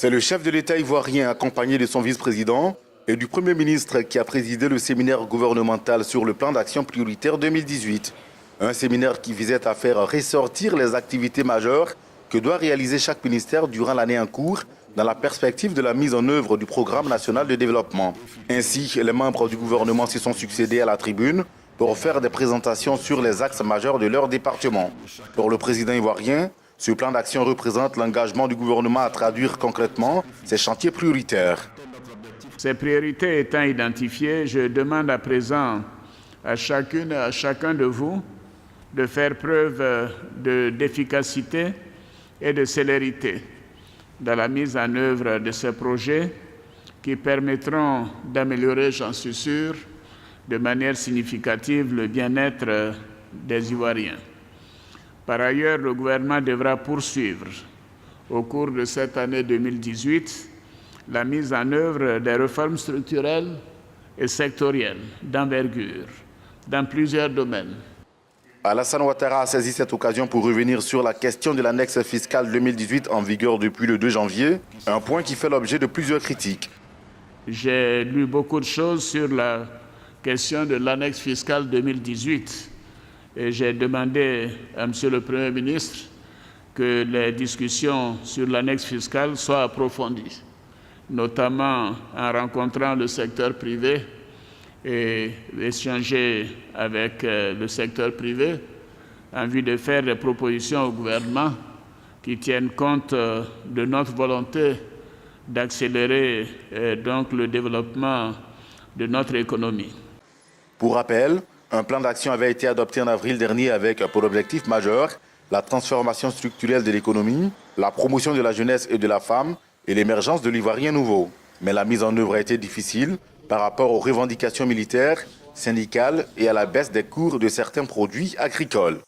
C'est le chef de l'État ivoirien accompagné de son vice-président et du Premier ministre qui a présidé le séminaire gouvernemental sur le plan d'action prioritaire 2018. Un séminaire qui visait à faire ressortir les activités majeures que doit réaliser chaque ministère durant l'année en cours dans la perspective de la mise en œuvre du programme national de développement. Ainsi, les membres du gouvernement se sont succédés à la tribune pour faire des présentations sur les axes majeurs de leur département. Pour le président ivoirien, ce plan d'action représente l'engagement du gouvernement à traduire concrètement ses chantiers prioritaires. Ces priorités étant identifiées, je demande à présent à chacune et à chacun de vous de faire preuve d'efficacité et de célérité dans la mise en œuvre de ces projets qui permettront d'améliorer, j'en suis sûr, de manière significative le bien-être des Ivoiriens. Par ailleurs, le gouvernement devra poursuivre au cours de cette année 2018 la mise en œuvre des réformes structurelles et sectorielles d'envergure dans plusieurs domaines. Alassane Ouattara a saisi cette occasion pour revenir sur la question de l'annexe fiscale 2018 en vigueur depuis le 2 janvier, un point qui fait l'objet de plusieurs critiques. J'ai lu beaucoup de choses sur la question de l'annexe fiscale 2018 et j'ai demandé à M. le Premier ministre que les discussions sur l'annexe fiscale soient approfondies, notamment en rencontrant le secteur privé et échanger avec le secteur privé en vue de faire des propositions au gouvernement qui tiennent compte de notre volonté d'accélérer donc le développement de notre économie. Pour rappel, un plan d'action avait été adopté en avril dernier avec pour objectif majeur la transformation structurelle de l'économie, la promotion de la jeunesse et de la femme et l'émergence de l'Ivoirien nouveau. Mais la mise en œuvre a été difficile par rapport aux revendications militaires, syndicales et à la baisse des cours de certains produits agricoles.